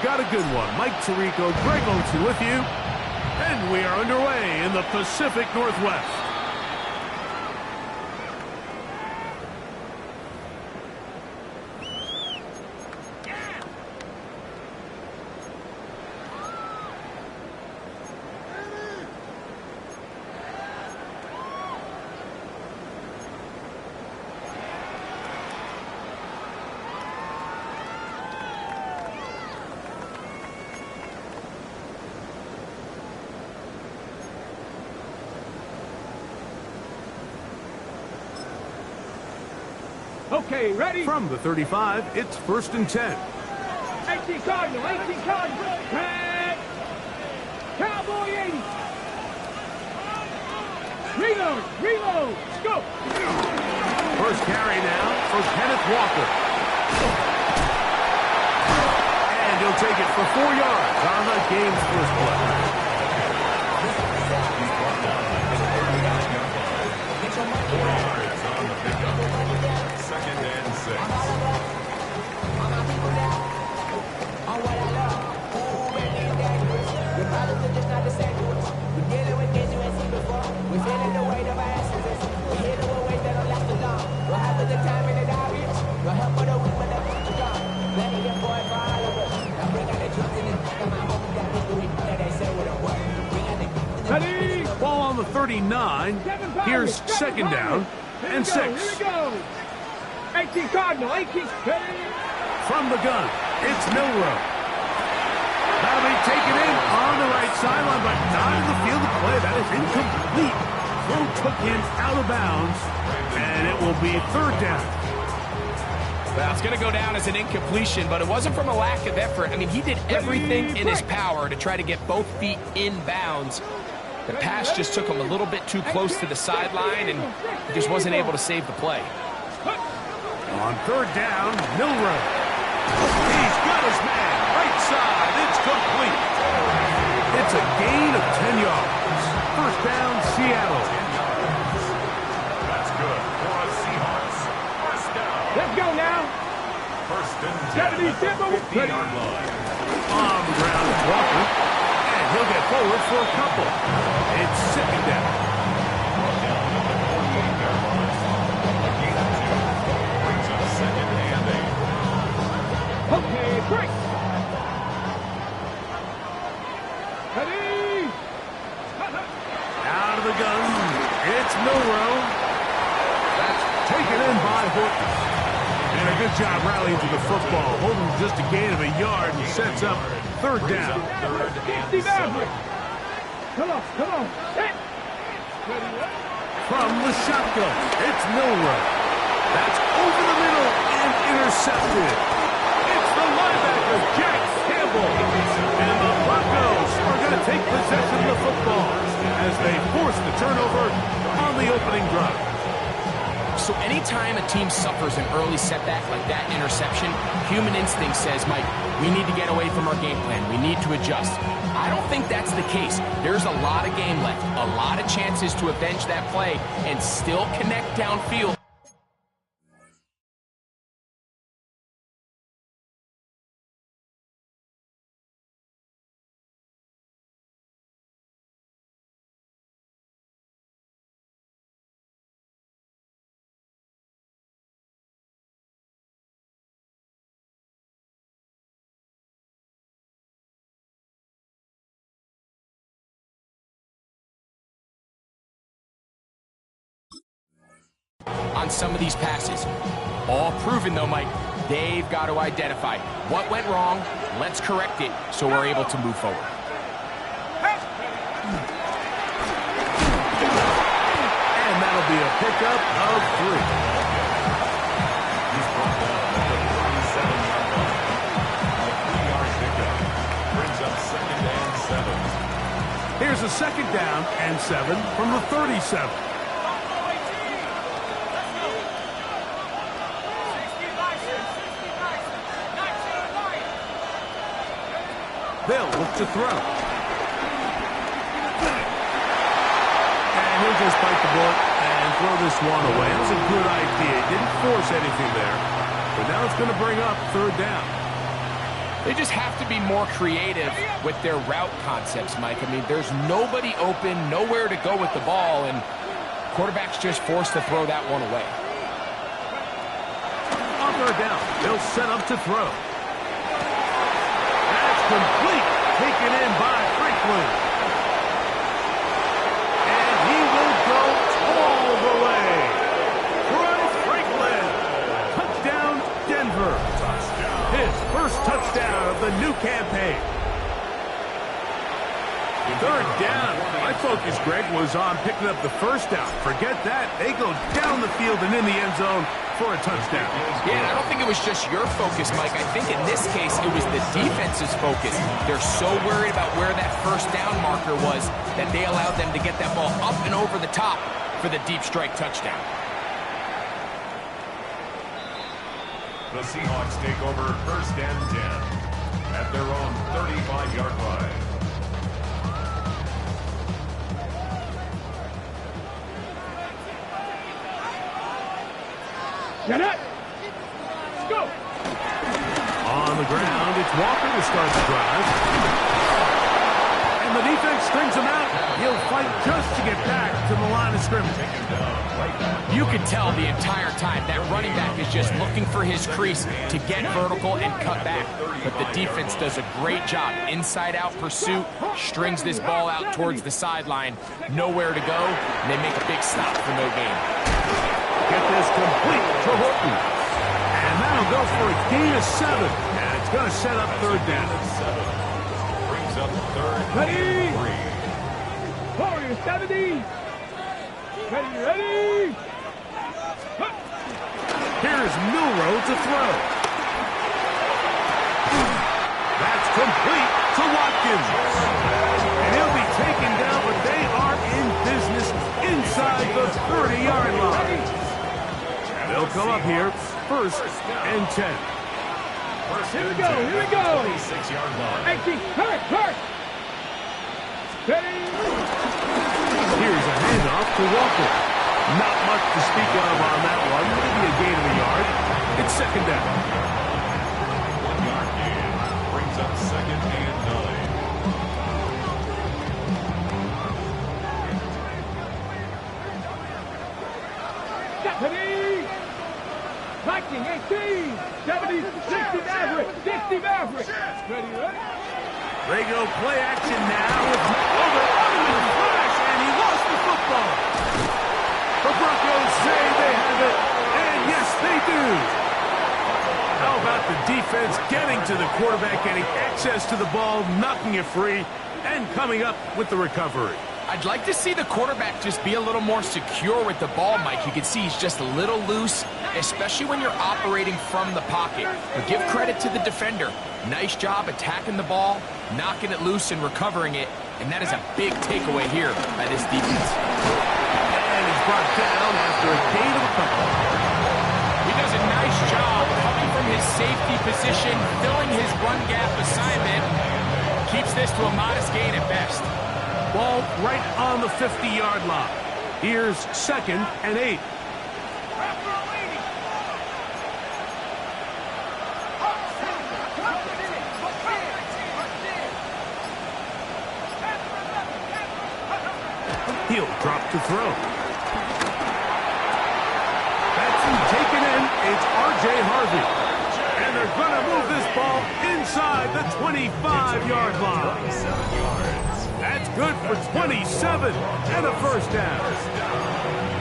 got a good one. Mike Tirico, Greg Olsen with you. And we are underway in the Pacific Northwest. Okay, ready? From the 35, it's 1st and 10. 18 Cardinal, 18 Cardinal. Red. Cowboy 80. Reload, reload. Let's go. First carry now for Kenneth Walker. And he'll take it for 4 yards on the game's first play. Ready? Ball on the 39. Here's 2nd down and 6. Here we go. 18 Cardinal, 18. From the gun, it's Milrow. That'll be taken in on the right sideline, but not in the field of play. That is incomplete. Throw took him out of bounds, and it will be 3rd down. Well, it's going to go down as an incompletion, but it wasn't from a lack of effort. I mean, he did everything in his power to try to get both feet in bounds. The pass just took him a little bit too close to the sideline, and he just wasn't able to save the play. On 3rd down, Milrow. He's got his man. Right side. It's complete. It's a gain of 10 yards. 1st down, Seattle. That's good for the Seahawks. 1st down. Let's go now. 1st and 10. 50-yard line. On the ground, Walker. And he'll get forward for a couple. It's 2nd down. Brought down at the 48-yard line. A gain of 2. Brings up 2nd and 8. Okay, break. Ready? Out of the gun, it's Milrow. That's taken in by Horton. And a good job rallying to the football. Holding just a gain of a yard and sets up 3rd down. 3rd and 7. Come on, come on. From the shotgun, it's Milrow. That's over the middle and intercepted. It's the linebacker, Jack Campbell. And the Broncos are going to take possession of the football as they force the turnover on the opening drive. So anytime a team suffers an early setback like that interception, human instinct says, Mike, we need to get away from our game plan. We need to adjust. I don't think that's the case. There's a lot of game left, a lot of chances to avenge that play and still connect downfield. On some of these passes. All proven, though, Mike. They've got to identify what went wrong. Let's correct it so we're able to move forward. And that'll be a pickup of 3. He's brought down at the 37-yard line. A 3-yard pickup. Brings up 2nd and 7. Here's a 2nd down and 7 from the 37. They'll look to throw. And he'll just bite the bullet and throw this one away. That was a good idea. Didn't force anything there. But now it's going to bring up 3rd down. They just have to be more creative with their route concepts, Mike. I mean, there's nobody open, nowhere to go with the ball, and quarterback's just forced to throw that one away. On third down, they'll set up to throw. That's complete, taken in by Franklin. And he will go all the way. Troy Franklin. Touchdown, Denver. His first touchdown of the new campaign. Third down. My focus, Greg, was on picking up the first down. Forget that. They go down the field and in the end zone for a touchdown. Yeah, I don't think it was just your focus, Mike. I think in this case, it was the defense's focus. They're so worried about where that first down marker was that they allowed them to get that ball up and over the top for the deep strike touchdown. The Seahawks take over first and 10 at their own 35-yard line. Get it. Let's go. On the ground, it's Walker to start the drive. And the defense strings him out. He'll fight just to get back to the line of scrimmage. You can tell the entire time that running back is just looking for his crease to get vertical and cut back. But the defense does a great job. Inside-out pursuit, strings this ball out towards the sideline. Nowhere to go, and they make a big stop for no gain. Get this complete to Horton. And that'll go for a gain of 7. And it's going to set up third down. Brings up third Ready? and 3. Forward, 70. Ready. Here's Milrow to throw. That's complete to Watkins. And he'll be taken down, but they are in business inside the 30-yard line. They'll come up here, first and 10. Here we go. 26-yard line. 18. Hurt. Ready. Here's a handoff to Walker. Not much to speak of on that one. Maybe a gain of a yard. It's second down. 1-yard gain. Brings up second and 9. Ready. Viking, 18. 70, 60 Maverick. 60 Maverick. Ready. They go play action now with the flash, and he lost the football. The Broncos say they have it, and yes, they do. How about the defense getting to the quarterback, getting access to the ball, knocking it free, and coming up with the recovery? I'd like to see the quarterback just be a little more secure with the ball, Mike. You can see he's just a little loose, especially when you're operating from the pocket. But give credit to the defender. Nice job attacking the ball, knocking it loose and recovering it, and that is a big takeaway here by this defense. And he's brought down after a gain of a couple. He does a nice job coming from his safety position, filling his run gap assignment. Keeps this to a modest gain at best. Ball right on the 50-yard line. Here's second and 8. He'll drop to throw. That's taken in. It's R.J. Harvey. And they're going to move this ball inside the 25-yard line. 7 yards. That's good for 27 and a first down.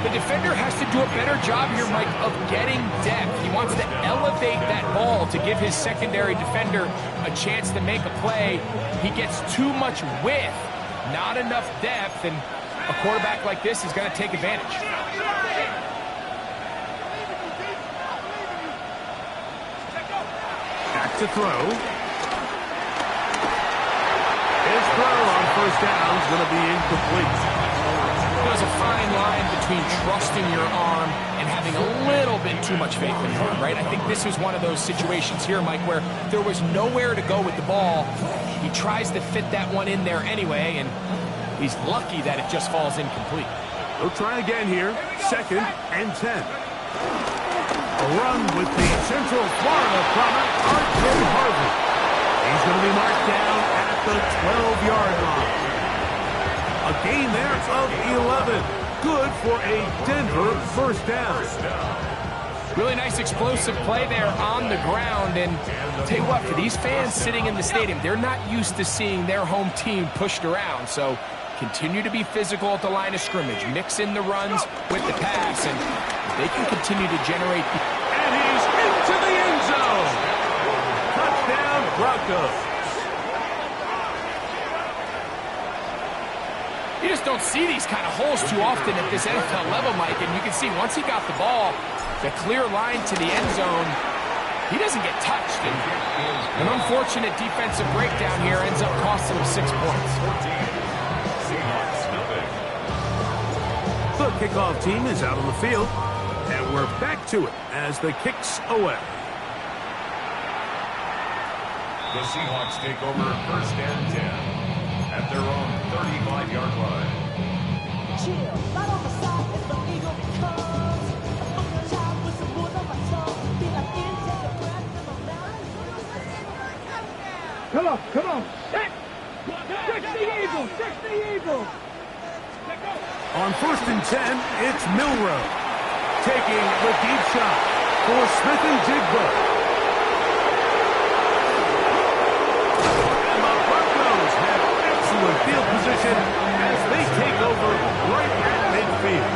The defender has to do a better job here, Mike, of getting depth. He wants to elevate that ball to give his secondary defender a chance to make a play. He gets too much width, not enough depth, and a quarterback like this is going to take advantage. Back to throw. His throw on first down is going to be incomplete. There's a fine line between trusting your arm and having a little bit too much faith in your arm, right? I think this was one of those situations here, Mike, where there was nowhere to go with the ball. He tries to fit that one in there anyway, and he's lucky that it just falls incomplete. We'll try again here. Second and 10. A run with the Central Florida product, R.J. Harvey. He's going to be marked down at the 12-yard line. A gain there of 11. Good for a Denver first down. Really nice explosive play there on the ground. And I'll tell you what, for these fans sitting in the stadium, they're not used to seeing their home team pushed around. So continue to be physical at the line of scrimmage. Mix in the runs with the pass, and they can continue to generate. And he's into the end zone. Touchdown, Broncos. You just don't see these kind of holes too often at this NFL level, Mike. And you can see once he got the ball, the clear line to the end zone, he doesn't get touched. And an unfortunate defensive breakdown here ends up costing him 6 points. The kickoff team is out on the field, and we're back to it as the kick's away. The Seahawks take over first and 10 at their own 35-yard line. Chill, right on the side as the eagle comes. A fucking child with some wood on my tongue. Feel like in, take a breath, and I'm down. Come on, come on. Check. Check the Eagles. Check the Eagles. On first and 10, it's Milroe taking the deep shot for Smith and Jigba. And the Broncos have excellent field position as they take over right at midfield.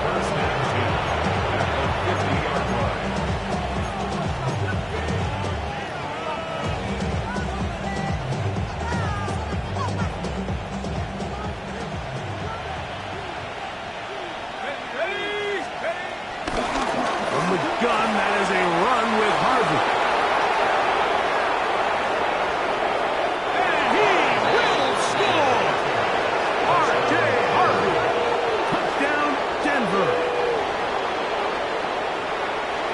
First and 10 at the 50-yard line. From the gun, that is a run with Harvey. And he will score! R.J. Harvey. Touchdown, Denver.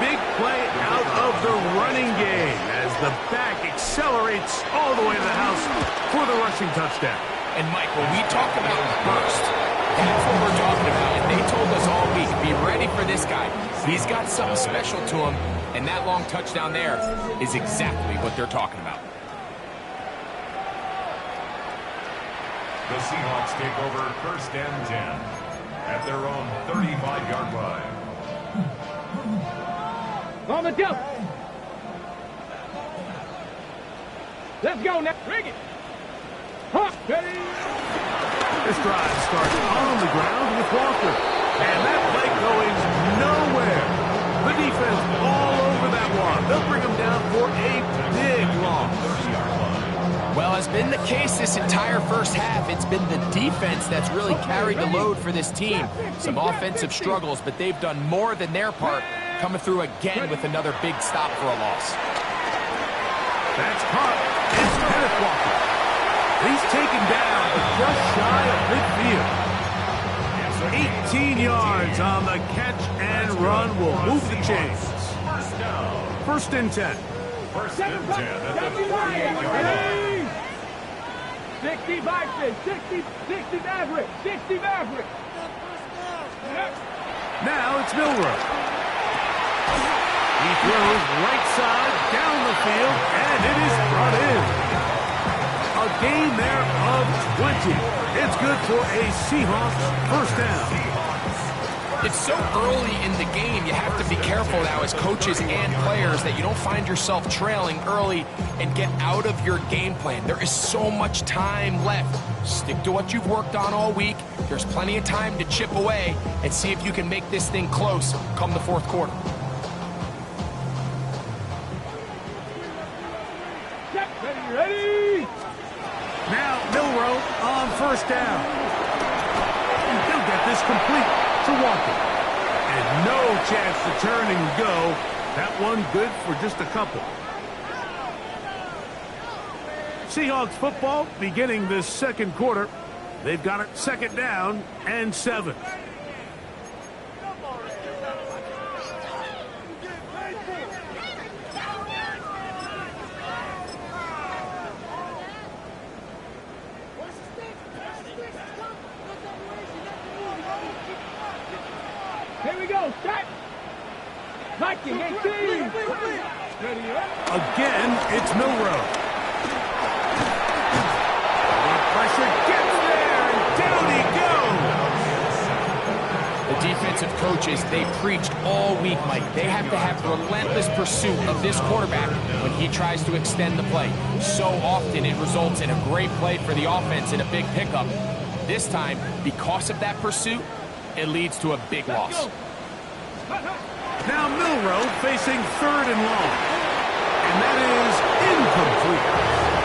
Big play out of the running game as the back accelerates all the way to the house for the rushing touchdown. And Mike, when we talk about burst, that's what we're talking about. And they told us all week, be ready for this guy. He's got something special to him, and that long touchdown there is exactly what they're talking about. The Seahawks take over first and 10 at their own 35-yard line. On the jump. Let's go now. Bring it. Hop. Ready. This drive starts on the ground with Walker. And that play going nowhere. The defense all over that one. They'll bring him down for a big loss. 30-yard line. Well, as been the case this entire first half, it's been the defense that's really carried the load for this team. Some offensive struggles, but they've done more than their part, coming through again with another big stop for a loss. That's caught. It's Kenneth Walker. He's taken down just shy of midfield. 18 yards on the catch and run will move the chains. First down. First and 10. First and 10 at the 48-yard line. 60 Vikings, 60 Maverick, 60 Maverick. Now it's Milroe. He throws right side down the field, and it is brought in. A gain there of 20. It's good for a Seahawks first down. It's so early in the game, you have to be careful now as coaches and players that you don't find yourself trailing early and get out of your game plan. There is so much time left. Stick to what you've worked on all week. There's plenty of time to chip away and see if you can make this thing close come the fourth quarter. Ready? Now Milroe on first down. He'll get this complete to Walker. And no chance to turn and go. That one good for just a couple. Seahawks football beginning this second quarter. They've got it second down and 7. Here we go. Set. Viking 18. Ready up. Again, it's Milroe. Pressure gets there, and down he goes. The defensive coaches, they preached all week, Mike. They have to have relentless pursuit of this quarterback when he tries to extend the play. So often it results in a great play for the offense and a big pickup. This time, because of that pursuit, it leads to a big loss. Now Milroe facing 3rd and long. And that is incomplete.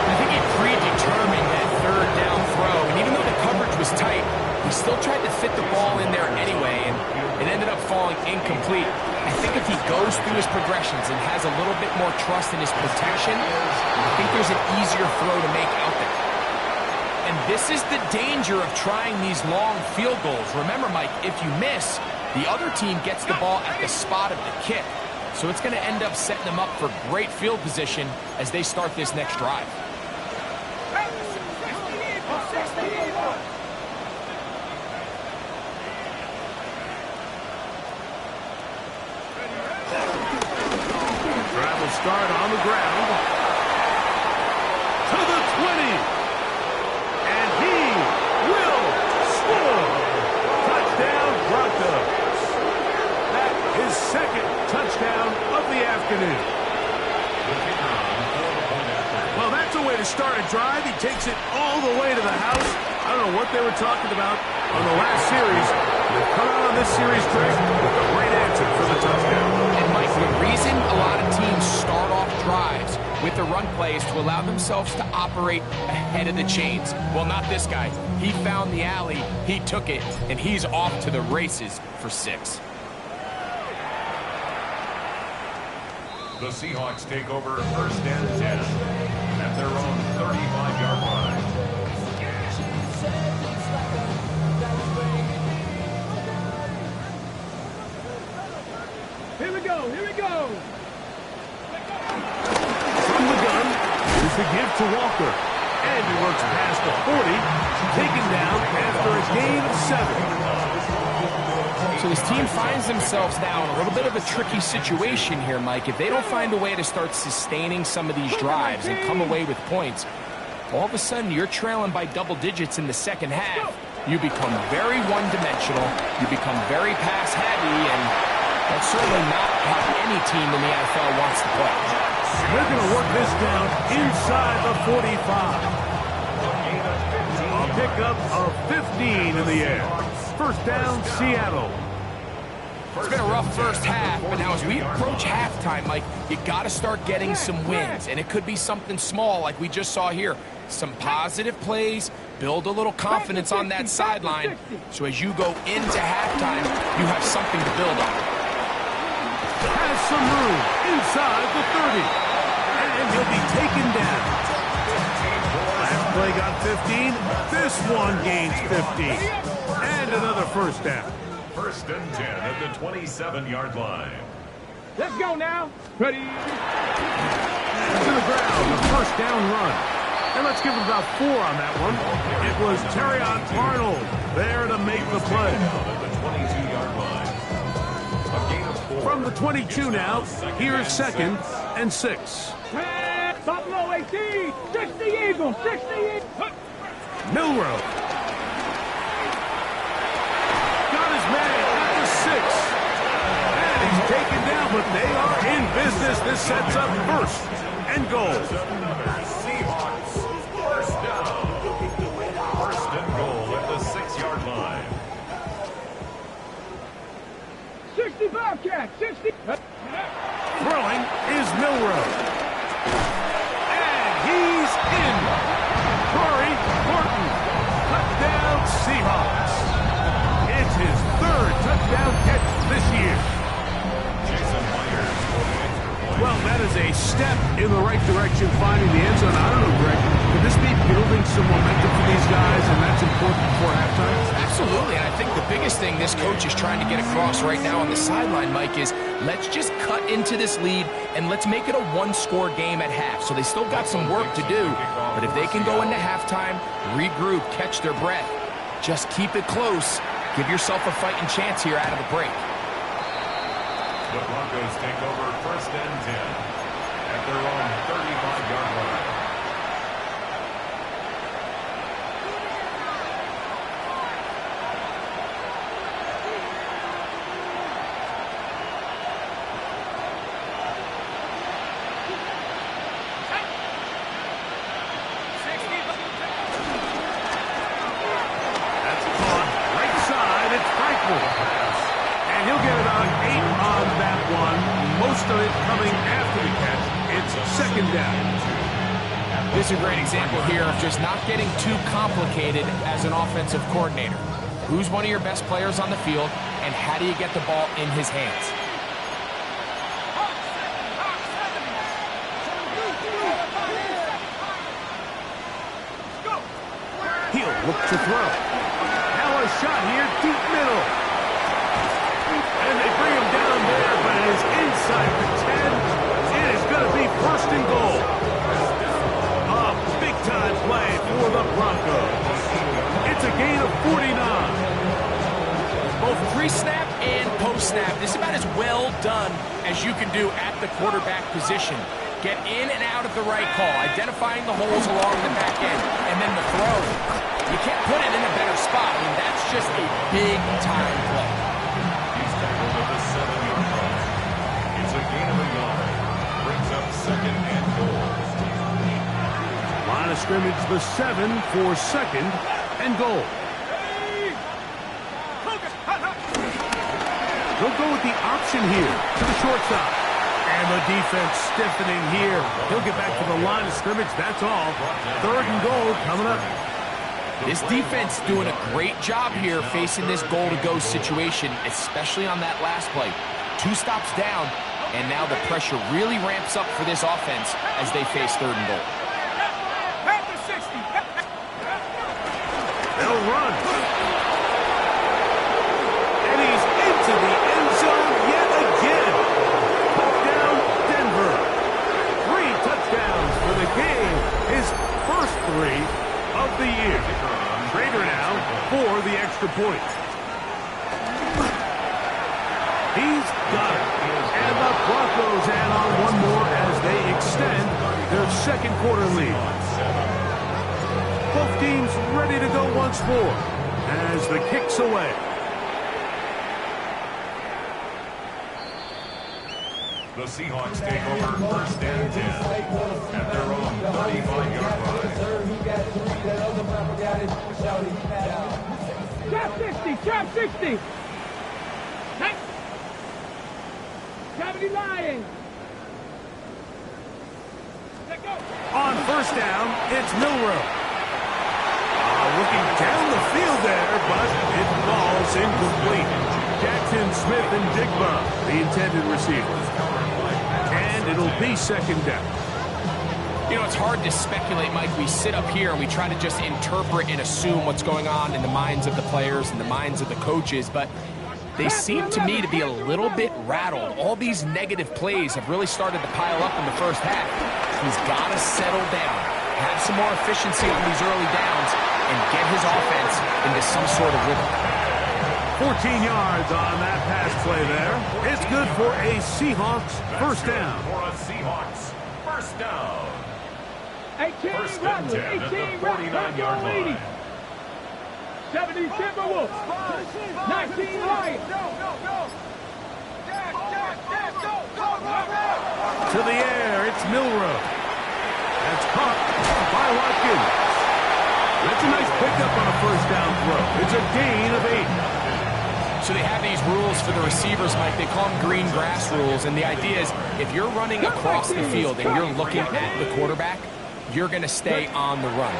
I think he predetermined that 3rd down throw, and even though the coverage was tight, he still tried to fit the ball in there anyway, and it ended up falling incomplete. I think if he goes through his progressions and has a little bit more trust in his protection, I think there's an easier throw to make out there. And this is the danger of trying these long field goals. Remember, Mike, if you miss, the other team gets the ball at the spot of the kick. So it's going to end up setting them up for great field position as they start this next drive. Drive will start on the ground. To the 20. And he will score. Touchdown, Broncos. That is 2nd touchdown of the afternoon. Well, that's a way to start a drive. He takes it all the way to the house. I don't know what they were talking about on the last series. They've come out on this series, Greg, with a great answer for the touchdown. And Mike, the reason a lot of teams start off drives with the run play is to allow themselves to operate ahead of the chains. Well, not this guy. He found the alley, he took it, and he's off to the races for 6. The Seahawks take over 1st and 10 at their own 35-yard line. Here we go, here we go. From the gun, here's the give to Walker. And he works past the 40, taken down after a gain of 7. So this team finds themselves now in a little bit of a tricky situation here, Mike. If they don't find a way to start sustaining some of these drives and come away with points, all of a sudden you're trailing by double digits in the second half. You become very one-dimensional. You become very pass-heavy, and that's certainly not how any team in the NFL wants to play. They're going to work this down inside the 45. A pickup of 15 in the air. 1st down, Seattle. It's been a rough first half, but now as we approach halftime, Mike, you got to start getting some wins, and it could be something small like we just saw here. Some positive plays, build a little confidence on that sideline, so as you go into halftime, you have something to build on. Has some room inside the 30. And he'll be taken down. Last play got 15. This one gains 15. And another 1st down. 1st and 10 at the 27-yard line. Let's go now. Ready? To the ground, the 1st down run. And let's give him about 4 on that one. It was Terrion Arnold there to make the play. At the 22-yard line. A gain of 4. From the 22 now, here's 2nd and 6. Buffalo 18. 60 Eagles. 60 Eagles. Milroe. Got his man at the 6. And he's taken down, but they are in business. This sets up 1st and goal. Seahawks, 1st down. 1st and goal at the 6-yard line. 60 Bobcats. 60. Throwing is Milroe. And he's in. Corey Horton. Touchdown Seahawks. It's his 3rd touchdown catch this year. Jason Myers for the extra point. Well, that is a step in the right direction, finding the end zone. I don't know, Greg. Could this be building some momentum for these guys, and that's important before halftime? Absolutely, and I think the biggest thing this coach is trying to get across right now on the sideline, Mike, is let's just cut into this lead and let's make it a 1-score game at half. So they still got some work to do, but if they can go into halftime, regroup, catch their breath, just keep it close, give yourself a fighting chance here out of the break. The Broncos take over 1st and 10 at their own 35-yard line. one, most of it coming after the catch. It's second down. This is a great example here of just not getting too complicated as an offensive coordinator. Who's one of your best players on the field, and how do you get the ball in his hands? He'll look to throw. Now a shot here, deep middle. And they bring him down there, but it is inside the 10. It is going to be first and goal. A big-time play for the Broncos. It's a gain of 49. Both pre-snap and post-snap, this is about as well done as you can do at the quarterback position. Get in and out of the right call, identifying the holes along the back end, and then the throw. You can't put it in a better spot. I mean, that's just a big-time play. He's tackled at the 7-yard line. It's a gain of a yard. Brings up second and goal. Line of scrimmage, the 7 for second and goal. They'll go with the option here to the shortstop. And the defense stiffening here. He'll get back to the line of scrimmage, that's all. Third and goal coming up. This defense doing a great job here facing this goal-to-go situation, especially on that last play. 2 stops down, and now the pressure really ramps up for this offense as they face third and goal. They'll run. And he's into the end zone yet again. Touchdown, Denver. 3 touchdowns for the game. His first 3 of the year. Trader now for the extra point. He's got it. And the Broncos add on one more as they extend their second quarter lead. Both teams ready to go once more as the kick's away. The Seahawks take over first and 10 at their own 35-yard line. Trap 60, trap 60. Hey. 70 Lions. Let go. On first down, it's Milroe. Looking down the field there, but it falls incomplete. Jackson, Smith, and Digba, the intended receivers. And it'll be second down. You know, it's hard to speculate, Mike. We sit up here and we try to just interpret and assume what's going on in the minds of the players and the minds of the coaches, but they seem to me to be a little bit rattled. All these negative plays have really started to pile up in the first half. He's got to settle down, have some more efficiency on these early downs, and get his offense into some sort of rhythm. 14 yards on that pass play there. It's good for a Seahawks first down. For a Seahawks first down. 18 First and Rockland, 10 at the 18 Rockland, 49-yard line. 70 Timberwolves, 19 Lions. To the air, it's Milroe. That's caught by Watkins. That's a nice pickup on a first down throw. It's a gain of 8. So they have these rules for the receivers, Mike. They call them green grass rules, and the idea is if you're running across the field and you're looking at the quarterback, you're going to stay on the run.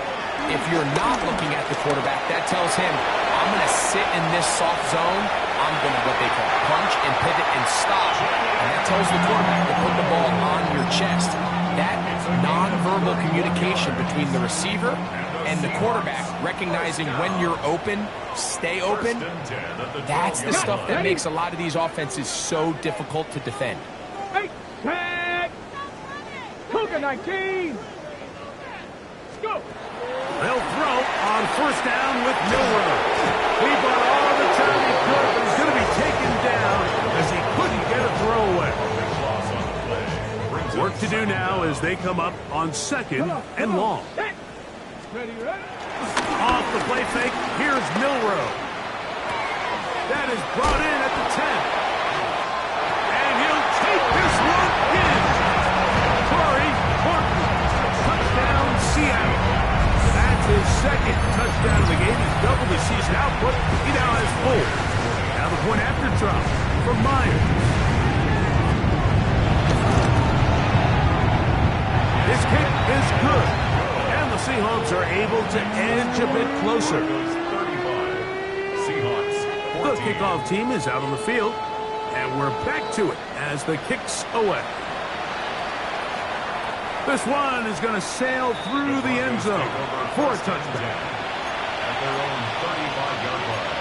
If you're not looking at the quarterback, that tells him, I'm going to sit in this soft zone. I'm going to what they call punch and pivot and stop. And that tells the quarterback to put the ball on your chest. That nonverbal communication between the receiver and the quarterback, recognizing when you're open, stay open, that's the stuff that makes a lot of these offenses so difficult to defend. 8, 10, Cougar 19. Go. They'll throw on first down with Milroe. He bought all the time he could, but he's going to be taken down as he couldn't get a throw away. Work to do now as they come up on second and long. Ready, ready? Off the play fake, here's Milroe. That is brought in at the 10. And he'll take this one in. Corey Horton, touchdown Seattle. That's his second touchdown of the game. He's doubled his season output. He now has 4. Now the point after drop from Myers. His kick is good. And the Seahawks are able to edge a bit closer. The kickoff team is out on the field. And we're back to it as the kick's away. This one is going to sail through the end zone for a touchdown. At their own 35-yard line.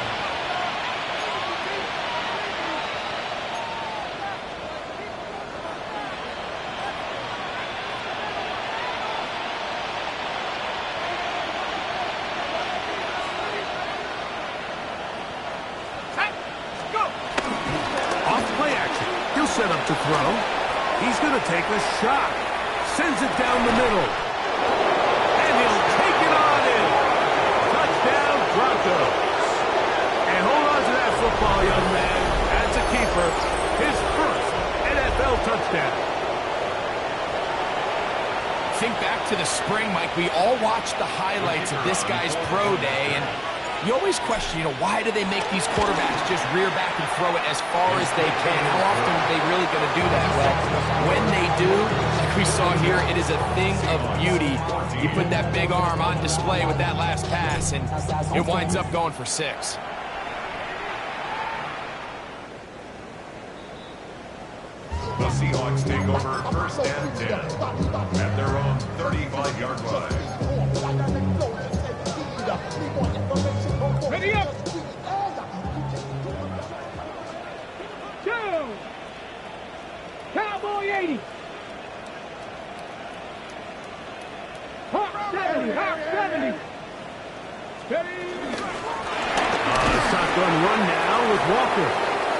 Set up to throw. He's going to take a shot. Sends it down the middle. And he'll take it on in. Touchdown, Broncos. And hold on to that football, young man. That's a keeper. His first NFL touchdown. Think back to the spring, Mike. We all watched the highlights of this guy's pro day, and you always question, why do they make these quarterbacks just rear back and throw it as far as they can? How often are they really going to do that? Well, when they do, like we saw here, it is a thing of beauty. You put that big arm on display with that last pass, and it winds up going for 6. The Seahawks take over first and 10 at their own 35-yard line. Ready up. 2. Cowboy 80. Hawk 70. Hawk 70. Ready. Shotgun run now with Walker.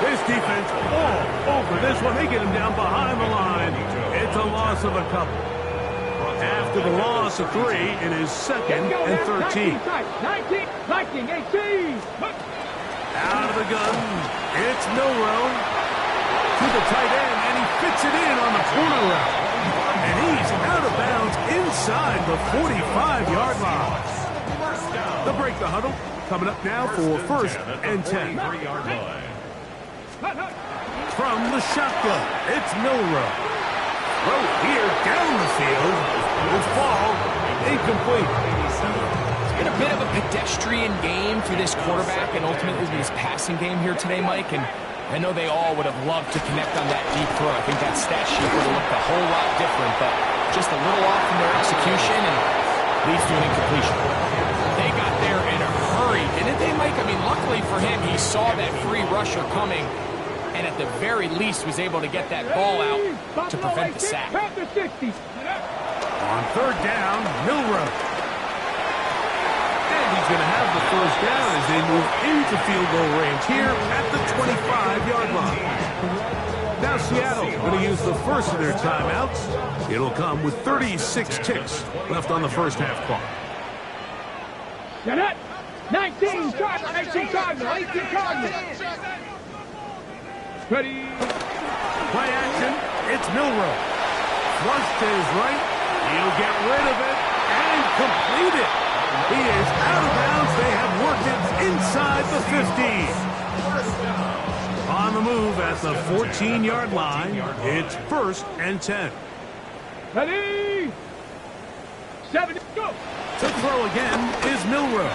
This defense all over this one. They get him down behind the line. It's a loss of a couple. After the loss of 3, it is 2nd and 13. 19, 18. Out of the gun. It's Milrow to the tight end, and he fits it in on the corner route. And he's out of bounds inside the 45-yard line. They'll break the huddle. Coming up now for first and 10. From the shotgun, it's Milrow. Throw here down the field. Will fall incomplete. It's been a bit of a pedestrian game for this quarterback and ultimately his passing game here today, Mike. And I know they all would have loved to connect on that deep throw. I think that stat sheet would have looked a whole lot different, but just a little off in their execution and leads to an incompletion. They got there in a hurry, didn't they, Mike? I mean, luckily for him, he saw that free rusher coming and at the very least was able to get that ball out to prevent the sack. On third down, Milrow. And he's going to have the first down as they move into field goal range here at the 25-yard line. Now Seattle going to use the first of their timeouts. It'll come with 36 ticks left on the first half clock. Get it! 19 Cardinals. Ready. Play action. It's Milrow. Flush to his right. He'll get rid of it and complete it. He is out of bounds. They have worked it inside the 50. On the move at the 14-yard line. It's first and 10. Ready. 7, go. To throw again is Milrow.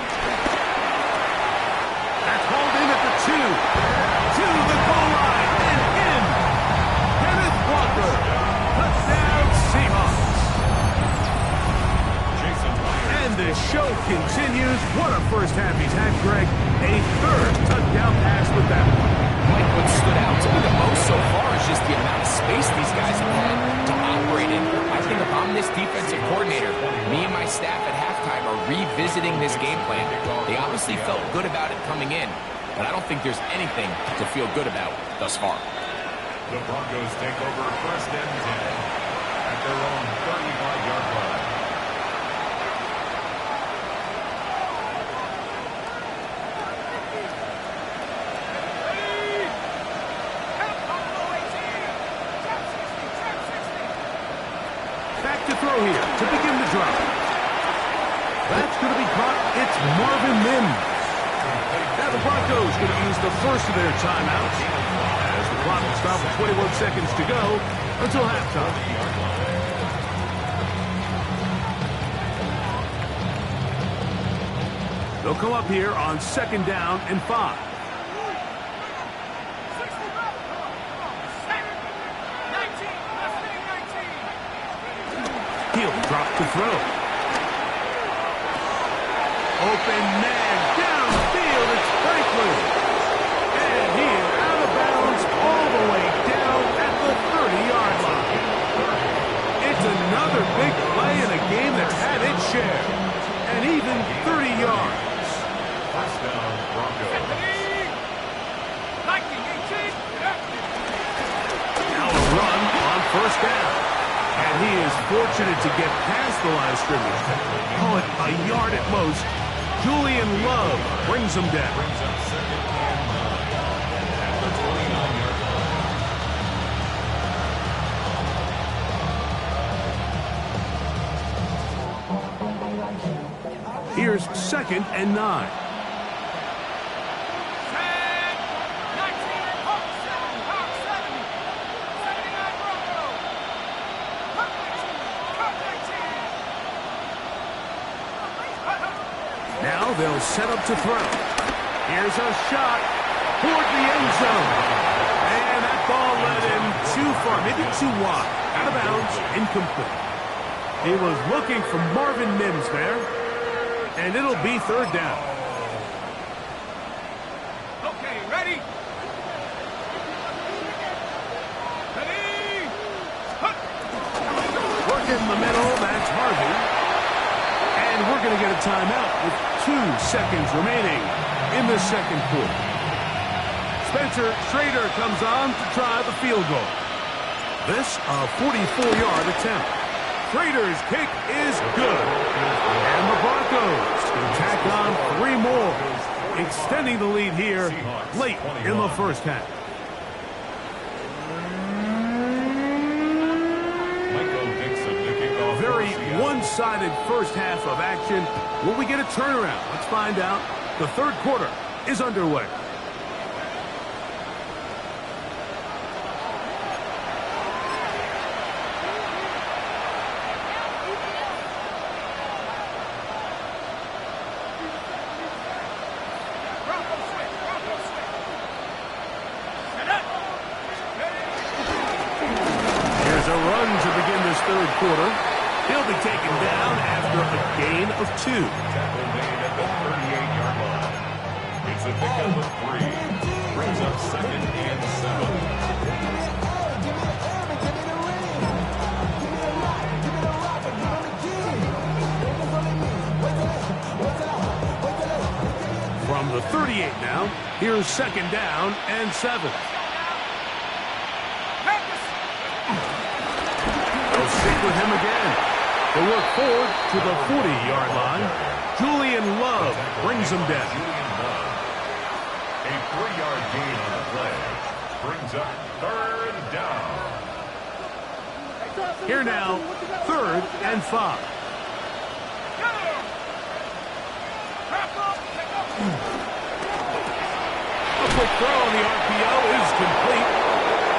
That's hauled in at the 2. To the goal line and in. Kenneth Walker. Touchdown Seahawks. And the show continues. What a first half he's had, Greg. A third touchdown pass with that one. Mike, what stood out to me the most so far is just the amount of space these guys have had to operate in. I think if I'm this defensive coordinator, me and my staff at halftime are revisiting this game plan. They obviously felt good about it coming in, but I don't think there's anything to feel good about thus far. The Broncos take over first and 10 at their own 35-yard line. Back to throw here to begin the drive. That's going to be caught. It's Marvin Mims. Now the Broncos going to use the first of their timeouts as the clock will stop with 21 seconds to go until halftime. They'll come up here on 2nd down and 5. He'll drop to throw. Open man downfield. It's Franklin. And he is out of bounds all the way down at the 30-yard line. It's another big play in a game that's had its share. And even 30 yards. First down, Broncos. Now a run on 1st down. And he is fortunate to get past the line of scrimmage. Call it a yard at most. Julian Love brings him down. Brings up 2nd and 9 at the 29-yard line. Here's 2nd and 9. Now they'll set up to throw. Here's a shot toward the end zone. And that ball led him too far, maybe too wide. Out of bounds, incomplete. He was looking for Marvin Mims there. And it'll be 3rd down. Okay, ready? Ready? Work in the middle, that's Harvey. And we're going to get a timeout with 2 seconds remaining in the 2nd quarter. Spencer Schrader comes on to try the field goal. This a 44-yard attempt. Schrader's kick is good. And the Broncos can tack on 3 more, extending the lead here late in the 1st half. Very one-sided 1st half of action. Will we get a turnaround? Let's find out. The 3rd quarter is underway. Here's a run to begin this 3rd quarter. He'll be taken down after a gain of 2. Tackle made at the 38-yard line. It's a pickup of 3. Brings up 2nd and 7. From the 38 now, here's 2nd down and 7. They'll stick with him again. They work forward to the 40-yard line. Julian Love brings them down. A 3-yard gain on the play. Brings up 3rd down. Here now, 3rd and 5. A quick throw on the RPO is complete.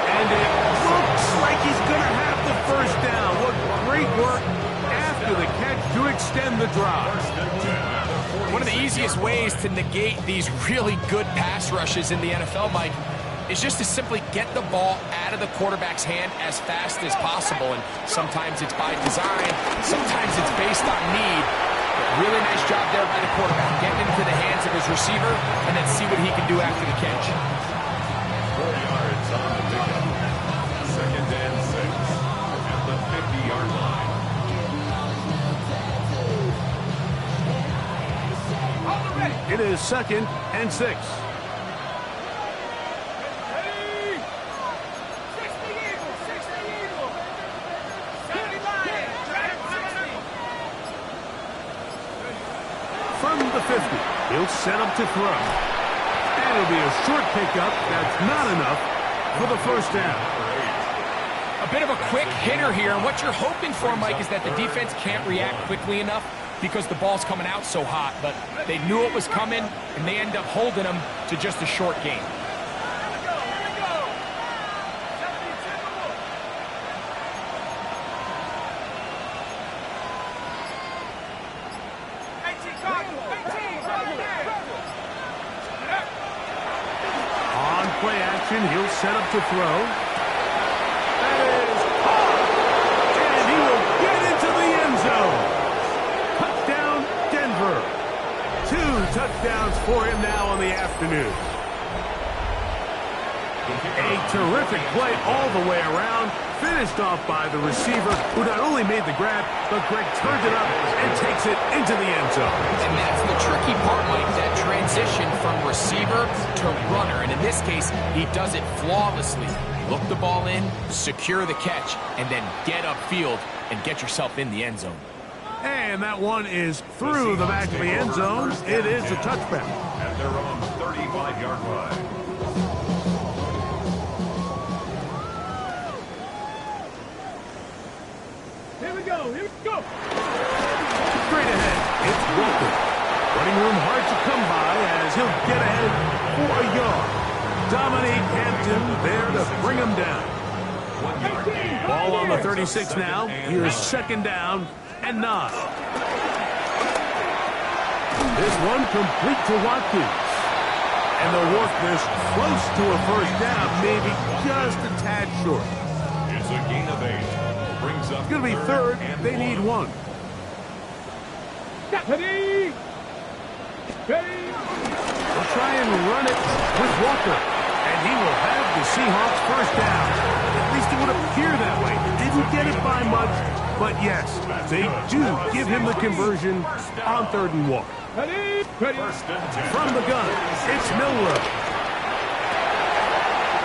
And it looks like he's going to have the 1st down. What great work after the catch to extend the drive. One of the easiest ways to negate these really good pass rushes in the NFL, Mike, is just to simply get the ball out of the quarterback's hand as fast as possible. And sometimes it's by design, sometimes it's based on need. Really nice job there by the quarterback. Getting into the hands of his receiver and then see what he can do after the catch. 4 yards on the pickup. 2nd and 6 at the 50-yard line. It is 2nd and 6. From the 50, he'll set up to throw. And it'll be a short pickup. That's not enough for the 1st down. A bit of a quick hitter here, and what you're hoping for, Mike, is that the defense can't react quickly enough because the ball's coming out so hot. But they knew it was coming, and they end up holding them to just a short gain. play action. He'll set up to throw. That is caught. And he will get into the end zone. Touchdown, Denver. 2 touchdowns for him now on the afternoon. A terrific play all the way around. Finished off by the receiver, who not only made the grab, but Greg turned it up and takes it into the end zone. And that's the tricky part, Mike, that transition from receiver to runner. And in this case, he does it flawlessly. Look the ball in, secure the catch, and then get upfield and get yourself in the end zone. And that one is through the back of the end zone. It is a touchback. At their own 35-yard line. Here we go. Here we go. Straight ahead, it's Walker. Running room hard to come by as he'll get ahead for a yard. Dominique Hampton there to bring him down. 1 yard gain. Ball on the 36 now. Here's second down and 9. This one complete to Watkins. And they'll work this close to a first down, maybe just a tad short. It's a gain of 8. Brings up It's going to be third. They need 1. Ready. Ready. They'll try and run it with Walker. And he will have the Seahawks first down. At least it would appear that way. Didn't get it by much, but yes, they do give him the conversion on 3rd and 1. Ready. Ready. From the gun, it's Milrow.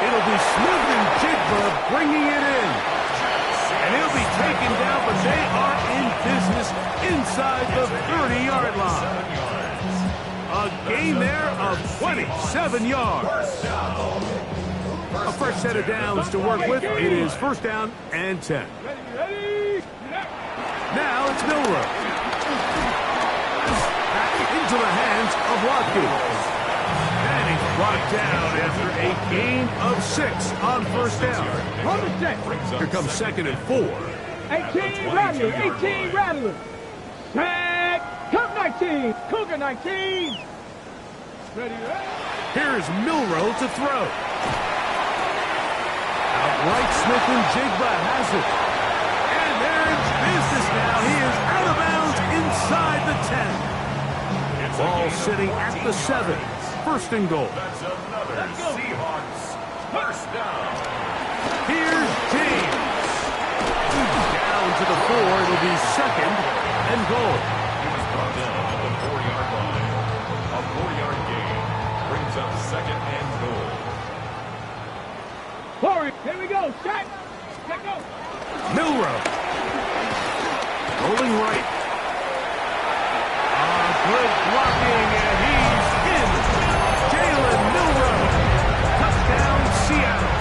It'll be Smith and Jigba bringing it in. And he'll be taken down, but they are in business inside the 30-yard line. A gain there of 27 yards. A fresh set of downs to work with. It is first down and 10. Ready. Ready. Now it's Milrow. Back into the hands of Watkins. And he's brought down after a gain of 6 on first down. Hold the check. Here comes 2nd and 4. 18 Rattler. 18 Rattler. Sack. Cup 19. Cougar 19. Ready. Ready. Here's Milrow to throw. Outright Smith and Jigba has it. And they're in business now. He is out of bounds inside the 10. Ball sitting at the 7. First and goal. That's another Seahawks first down. Here's James. Down to the 4. It'll be 2nd and goal. He was brought down at the 4-yard line. A 4-yard gain brings up 2nd and goal. Forward. Here we go. Shot. Let go. Milrow. Rolling right. Good blocking, and he's in. Jalen Milrow. Touchdown, Seattle.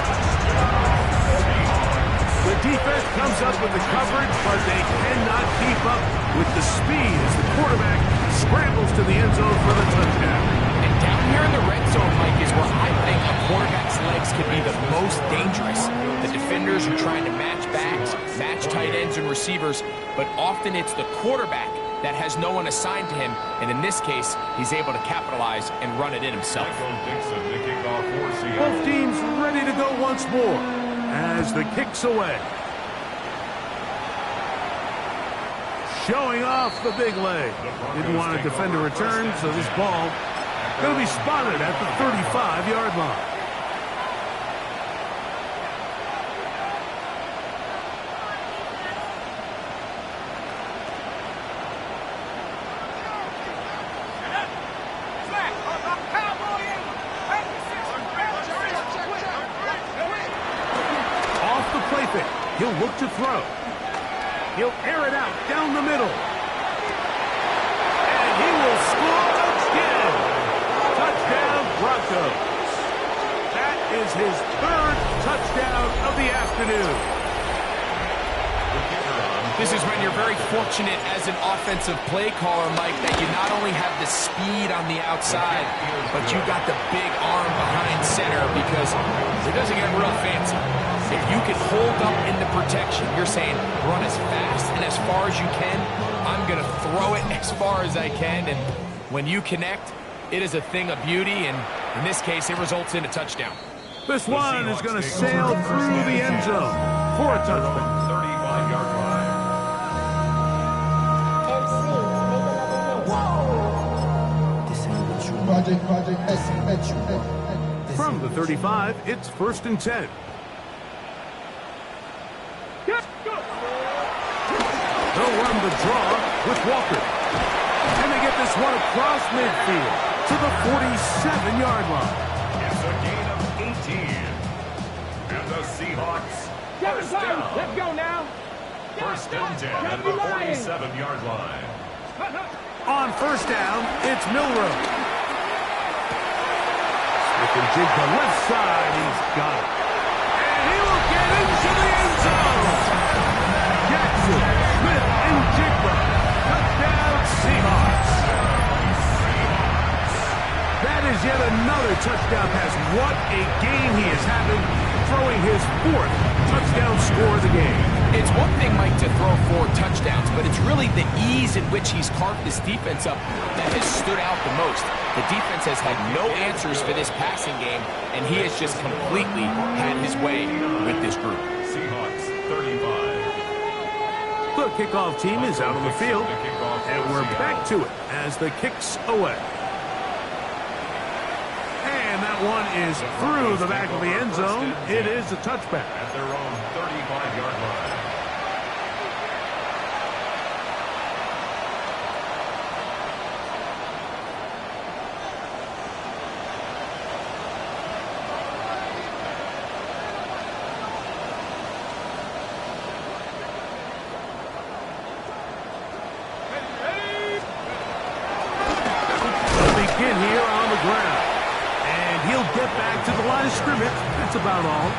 The defense comes up with the coverage, but they cannot keep up with the speed as the quarterback scrambles to the end zone for the touchdown. And down here in the red zone, Mike, is where I think a quarterback's legs can be the most dangerous. The defenders are trying to match backs, match tight ends and receivers, but often it's the quarterback that has no one assigned to him, and in this case, he's able to capitalize and run it in himself. Dixon to kick off for Seattle. Both teams ready to go once more as the kick's away. Showing off the big leg. Didn't want to defend a return, so this ball going to be spotted at the 35-yard line. Off the play fake. He'll look to throw. He'll air it out down the middle. And he will score again. Touchdown, Broncos. That is his 3rd touchdown of the afternoon. This is when you're very fortunate as an offensive play caller, Mike, that you not only have the speed on the outside, but you got the big arm behind center, because it doesn't get real fancy. If you can hold up in the protection, you're saying run as fast and as far as you can. I'm going to throw it as far as I can, and when you connect, it is a thing of beauty, and in this case, it results in a touchdown. This one is going to sail through the end zone for a touchdown. 35-yard line. From the 35, it's 1st and 10. They'll run the draw with Walker. And they get this one across midfield to the 47-yard line. It's a gain of 18. And the Seahawks first down. Let's go now. First and 10 at the 47-yard line. On 1st down, it's Milrow. Smith and Jigba left side. He's got it. And he will get into the end zone. Jackson, Smith, and Jigba. Touchdown, Seahawks. That is yet another touchdown pass. What a game he is having, throwing his 4th touchdown score of the game. It's one thing, Mike, to throw 4 touchdowns, but it's really the ease in which he's carved this defense up that has stood out the most. The defense has had no answers for this passing game, and he has just completely had his way with this group. Seahawks 35. The kickoff team is out on the field, and we're back to it as the kick's away. And that one is through the back of the end zone. It is a touchback. At their own 35-yard line. Begin here on the ground. And he'll get back to the line of scrimmage. That's about all.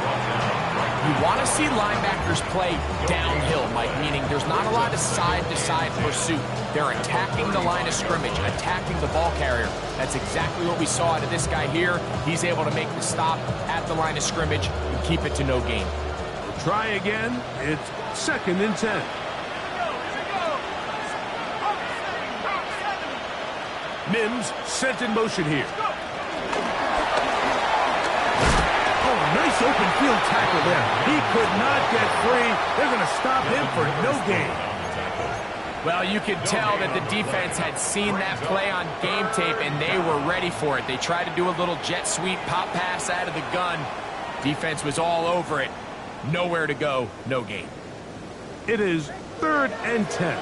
You want to see linebackers play downhill, Mike, meaning there's not a lot of side-to-side pursuit. They're attacking the line of scrimmage, attacking the ball carrier. That's exactly what we saw out of this guy here. He's able to make the stop at the line of scrimmage and keep it to no gain. We'll try again. It's 2nd and 10. Mims sent in motion here. Oh, nice open field tackle there. He could not get free. They're going to stop him for no gain. Well, you could tell that the defense had seen that play on game tape, and they were ready for it. They tried to do a little jet sweep pop pass out of the gun. Defense was all over it. Nowhere to go, no gain. It is 3rd and 10.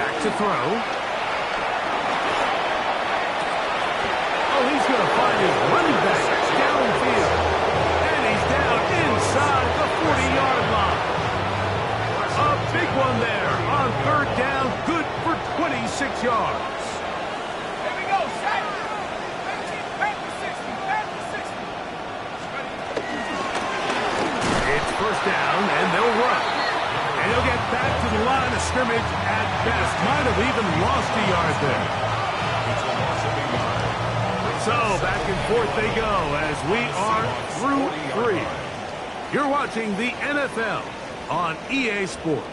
Back to throw. Oh, he's going to find his running back downfield. And he's down inside the 40-yard line. A big one there on 3rd down. Good for 26 yards. Here we go, set. 15, 60. It's 1st down, and they'll run. And he'll get back to the line of scrimmage at best. Might have even lost a yard there. It's a loss of a yard. So back and forth they go as we are through 3. You're watching the NFL on EA Sports.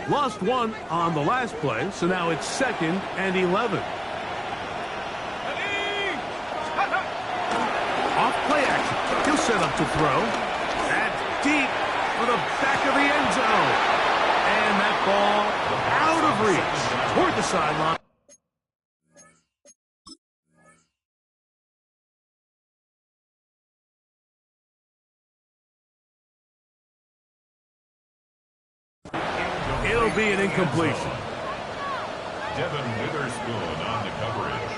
Lost one on the last play, so now it's 2nd and 11. Off play action. He'll set up to throw. That's deep for the back of the end zone. And that ball out of reach toward the sideline. It'll be an incompletion. Devin Witherspoon on the coverage.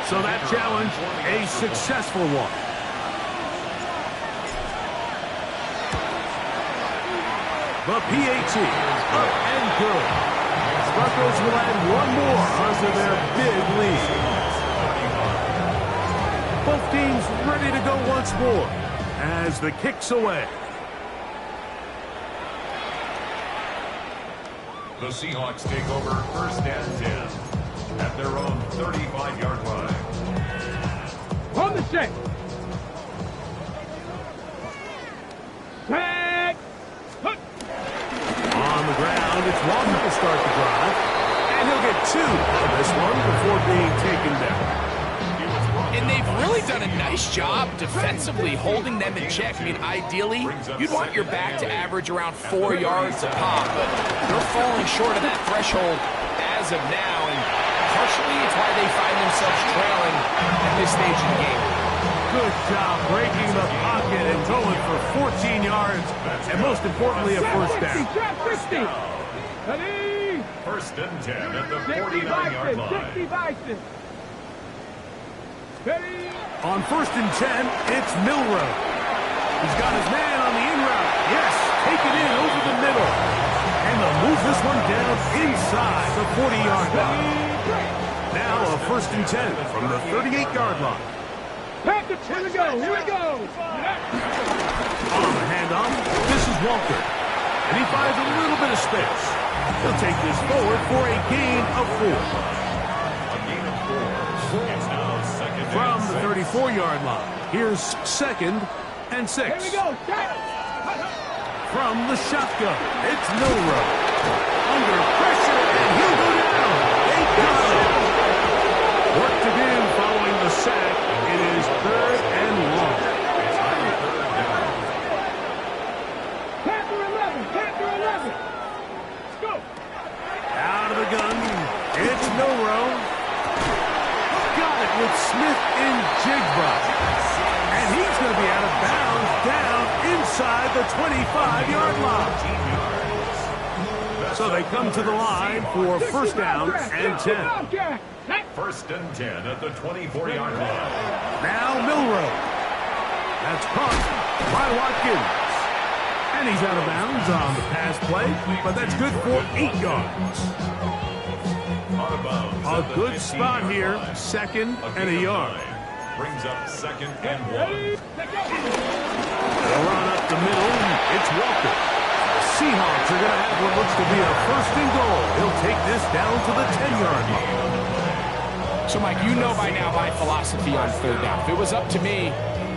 So that challenge, a successful one. The PAT up and good. Broncos will add one more onto their big lead. Both teams ready to go once more as the kick's away. The Seahawks take over 1st and 10 at their own 35-yard line. On the set. Tag. Hook. On the ground, it's Walker to start the drive. And he'll get 2 on this one before being taken down. And they've really done a nice job defensively holding them in check. I mean, ideally, you'd want your back to average around 4 yards a pop, but they're falling short of that threshold as of now, and partially it's why they find themselves trailing at this stage of the game. Good job breaking the pocket and going for 14 yards, and most importantly, a first down. 60. Ready. 1st and 10 at the 60 49-yard Bison. 60 line. Bison. Ready. On 1st and 10, it's Milrow. He's got his man on the in route. Yes, take it in over the middle. And they'll move this one down inside the 40-yard line. Now a 1st and 10 from the 38-yard line. Packers, here we go. Here we go. On the handoff, this is Walker. And he finds a little bit of space. He'll take this forward for a gain of 4. A gain of 4. It's now 2nd From and the 34-yard line, here's 2nd and 6. Here we go. From the shotgun, it's Milrow. Under pressure, and he'll go down. They got him. Work to do following the sack. It is 3rd and long. Panther 11. Panther 11. Let's go. Out of the gun, it's Milrow. Got it with Smith in Jigba. And he's going to be out of bounds down inside the 25-yard line. So they come to the line for 1st down and 10. 1st and 10 at the 24-yard line. Now Milrow. That's caught by Watkins. And he's out of bounds on the pass play, but that's good for 8 yards. Out of bounds A at the good 15-yard spot here, line. 2nd and a gain of yard. 9. Brings up 2nd and 1. They'll run up the middle. It's Walker. Seahawks are going to have what looks to be a 1st and goal. He'll take this down to the 10-yard line. So, Mike, you know by now my philosophy on 3rd down. If it was up to me,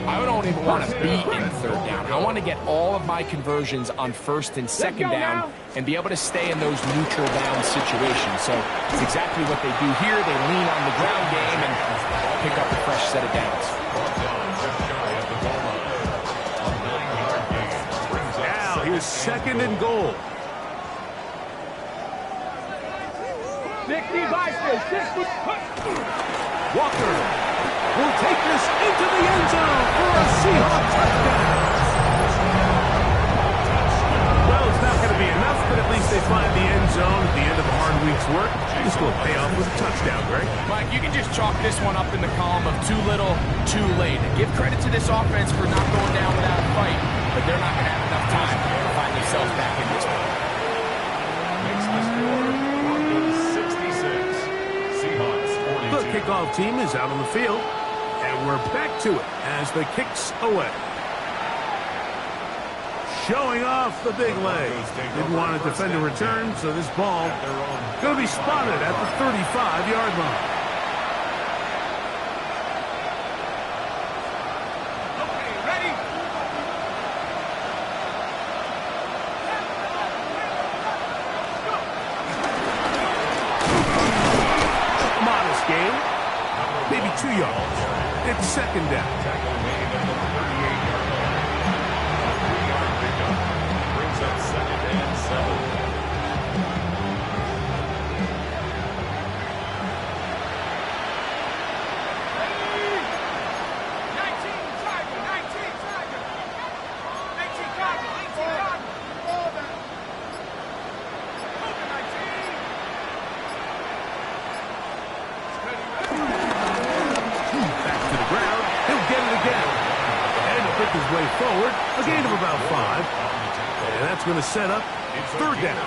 I don't even want to be in 3rd down. I want to get all of my conversions on 1st and 2nd down and be able to stay in those neutral down situations. So it's exactly what they do here. They lean on the ground game and pick up a fresh set of downs. Now here's 2nd and goal. 60 Bison. 60. Walker will take this into the end zone for a Seahawks touchdown. Well, it's not going to be enough, but at least they find the end zone at the end of a hard week's work. This will pay off with a touchdown, Greg. Mike, you can just chalk this one up in the column of too little, too late. Give credit to this offense for not going down without a fight, but they're not going to have enough time to find themselves back in this one. Makes the score Broncos 66. Seahawks 42. The kickoff team is out on the field, and we're back to it as the kick's away. Showing off the big leg. Didn't want to defend a return, so this ball going to be spotted at the 35-yard line. Okay, ready. Modest gain, maybe 2 yards. It's 2nd down. Tackle made at the 38-yard line. A 3-yard pickup brings up 2nd and 7. Back to the ground. He'll get it again. his way forward. A gain of about 5. And that's going to set up third down.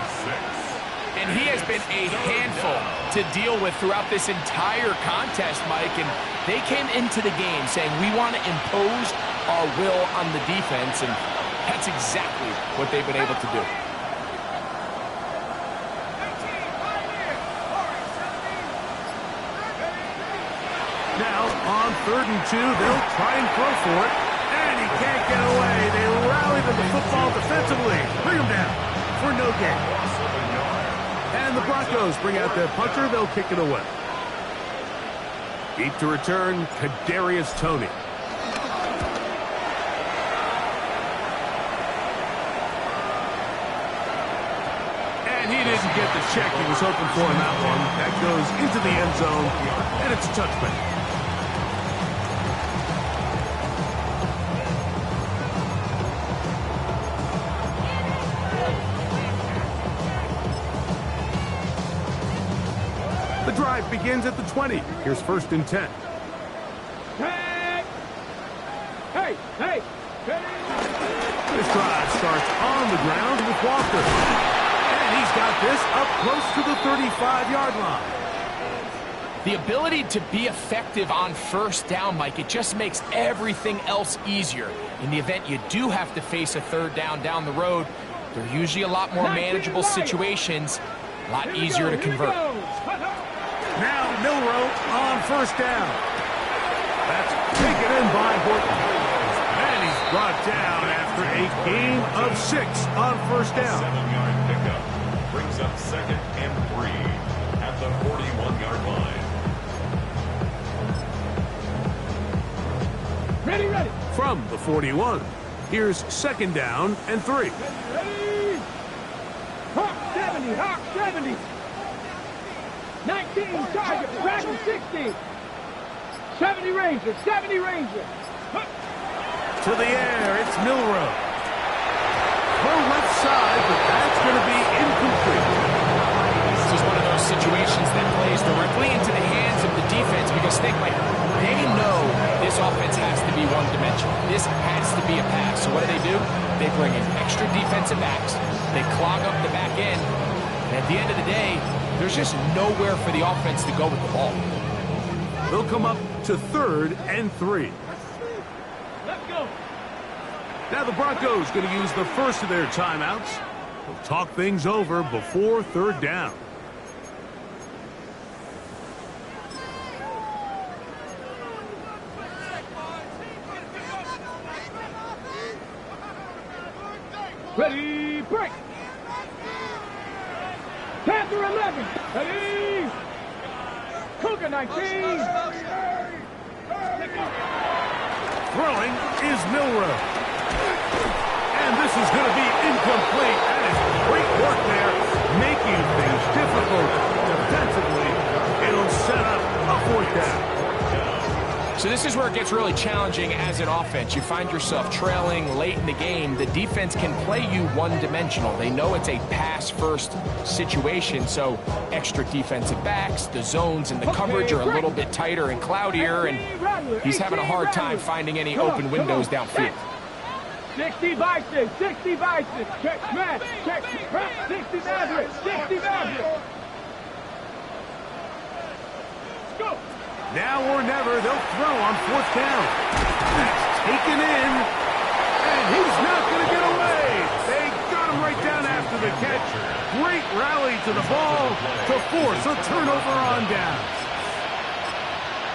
And he has been a handful to deal with throughout this entire contest, Mike. And they came into the game saying, we want to impose our will on the defense. And that's exactly what they've been able to do. Now, on 3rd and 2, they'll try and throw for it. And he can't get away. They rally to the football defensively. Bring him down for no gain. And the Broncos bring out their punter. They'll kick it away. Deep to return, Kadarius Toney. And he didn't get the check he was hoping for in that one. That goes into the end zone, and it's a touchback. The drive begins at the 20. Here's 1st and 10. Hey! Hey! Hey! This drive starts on the ground with Walker. And he's got this up close to the 35-yard line. The ability to be effective on 1st down, Mike, it just makes everything else easier. In the event you do have to face a 3rd down the road, they're usually a lot more manageable situations, a lot easier to convert. Now Milroe on 1st down. That's taken in by Horton. And he's brought down after a gain of 6 on 1st down. 7-yard pickup brings up 2nd and 3 at the 41-yard line. Ready, ready. From the 41, here's 2nd down and 3. Ready. Hawk 70, Hawk 70. 19 target, Dragon 60. 70 Ranger, 70 Ranger. To the air, it's Milroe. Throw left side, but that's going to be incomplete. This is one of those situations that plays directly into the hands of the defense because they know this offense has to be one-dimensional. This has to be a pass. So what do? They bring in extra defensive backs. They clog up the back end. And at the end of the day, there's just nowhere for the offense to go with the ball. They'll come up to 3rd and 3. Let's go. Now the Broncos going to use the first of their timeouts. They'll talk things over before 3rd down. Ready, break. Panther 11. Ready. Cougar 19. Throwing is Milroe. And this is going to be incomplete. That is great work there, making things difficult defensively. It'll set up a 4th down. So this is where it gets really challenging as an offense. You find yourself trailing late in the game. The defense can play you one-dimensional. They know it's a pass-first situation, so extra defensive backs, the zones and the coverage are a little bit tighter and cloudier, and he's having a hard time finding any open windows downfield. 60 by 6, 60 by 6. Check, smash, check, 60 Maverick, 60 Maverick. Go. Now or never, they'll throw on 4th down. That's taken in, and he's not going to get away. They got him right down after the catch. Great rally to the ball to force a turnover on downs.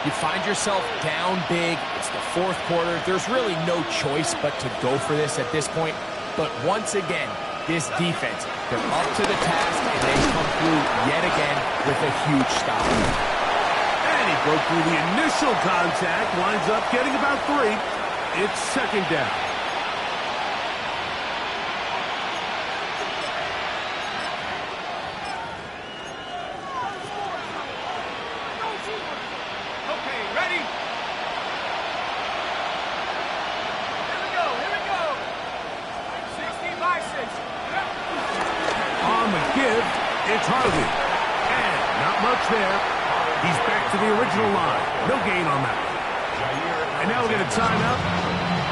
You find yourself down big. It's the 4th quarter. There's really no choice but to go for this at this point. But once again, this defense, they're up to the task, and they come through yet again with a huge stop. And he broke through the initial contact, winds up getting about 3. It's 2nd down. Okay, ready? Here we go. 60 by 6. On the give, it's Harvey. And not much there. He's back to the original line. No gain on that. And now we're going to time out.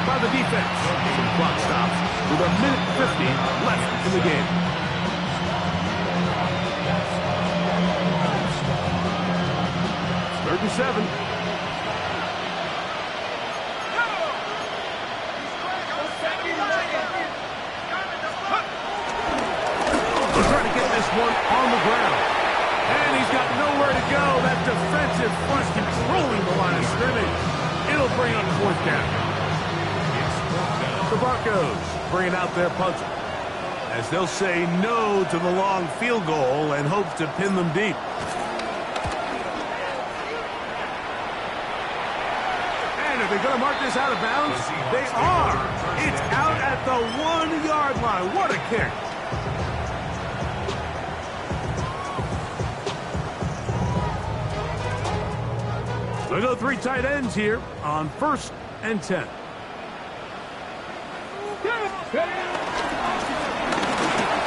by the defense. Some clock stops with a minute 50 left in the game. Third and 7. He's trying to get this one on the ground. And he's got nowhere to go. That defensive front controlling the line of scrimmage. It'll bring up fourth down. The Broncos bringing out their punter, as they'll say no to the long field goal and hope to pin them deep. And are they going to mark this out of bounds? They are. It's out at the 1-yard line. What a kick. They'll go 3 tight ends here on 1st and 10.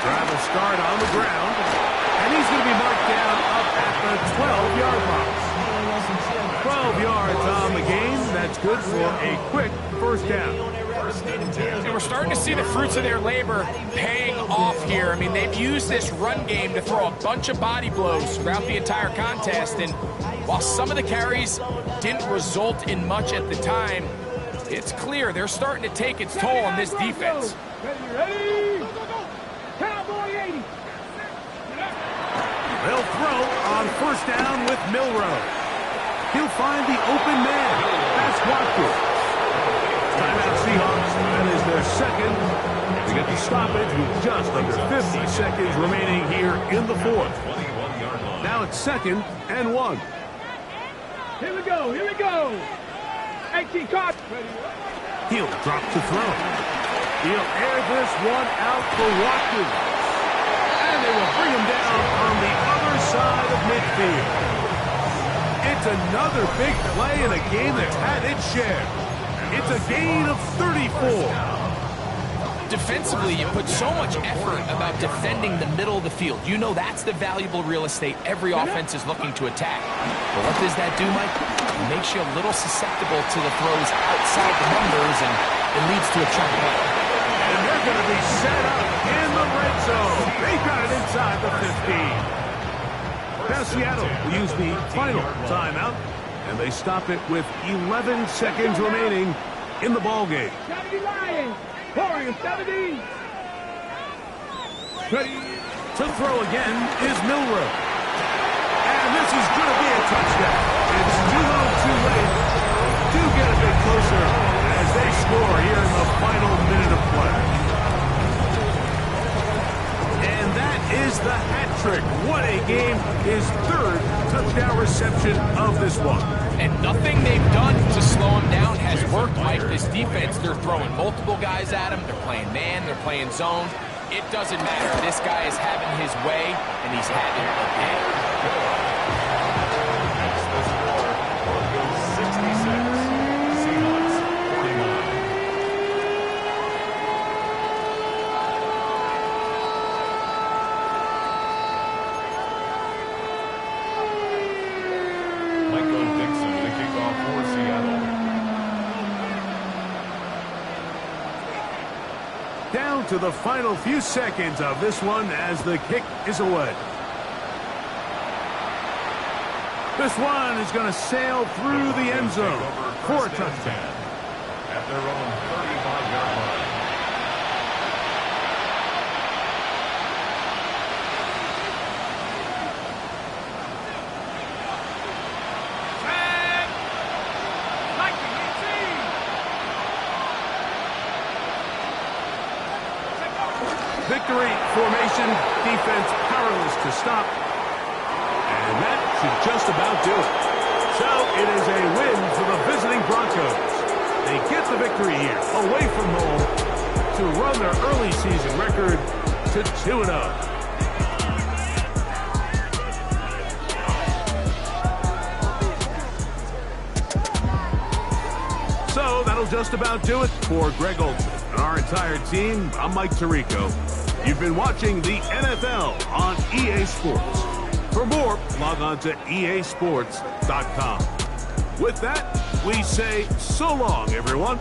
Drive will start on the ground, and he's going to be marked down up at the 12-yard box. 12 yards on the game. That's good for a quick first down. And we're starting to see the fruits of their labor paying off here. I mean, they've used this run game to throw a bunch of body blows throughout the entire contest. And while some of the carries didn't result in much at the time, it's clear they're starting to take its toll on this defense. Ready? Cowboy 80. They'll throw on first down with Milrow. He'll find the open man. That's Watkins. Timeout Seahawks. That is their second. They get the stoppage with just under 50 seconds remaining here in the fourth. Now it's 2nd and 1. Here we go. Here we go. 18 caught. He'll drop to throw. He'll air this one out for Watkins. And they will bring him down on the other side of midfield. It's another big play in a game that's had its share. It's a gain of 34. Defensively, you put so much effort about defending the middle of the field. You know that's the valuable real estate every offense is looking to attack. But what does that do, Mike? It makes you a little susceptible to the throws outside the numbers, and it leads to a chunk play. And they're going to be set up in the red zone. They got it inside the 15. Now Seattle will use the final timeout, and they stop it with 11 seconds remaining in the ball game. 70 Lions. Warriors 70. Ready to throw again is Milrow. And this is going to be a touchdown. It's too little too late. Do get a bit closer as they score here in the final minute of play. And that is the hat trick. What a game. His 3rd touchdown reception of this one. And nothing they've done to slow him down has worked, Mike. This defense, they're throwing multiple guys at him. They're playing man. They're playing zone. It doesn't matter. This guy is having his way, and he's had it again. That's the score. Broncos 66. Seahawks 49. Michael Dixon to kick off for Seattle. Down to the final few seconds of this one as the kick is away. This one is going to sail through the end zone for a touchdown. At their own 35-yard line. Victory formation, defense powerless to stop. And that should just about do it. So it is a win for the visiting Broncos. They get the victory here, away from home, to run their early season record to 2-0. So that'll just about do it for Greg Olson and our entire team. I'm Mike Tirico. You've been watching the NFL on EA Sports. For more, log on to easports.com. With that, we say so long, everyone.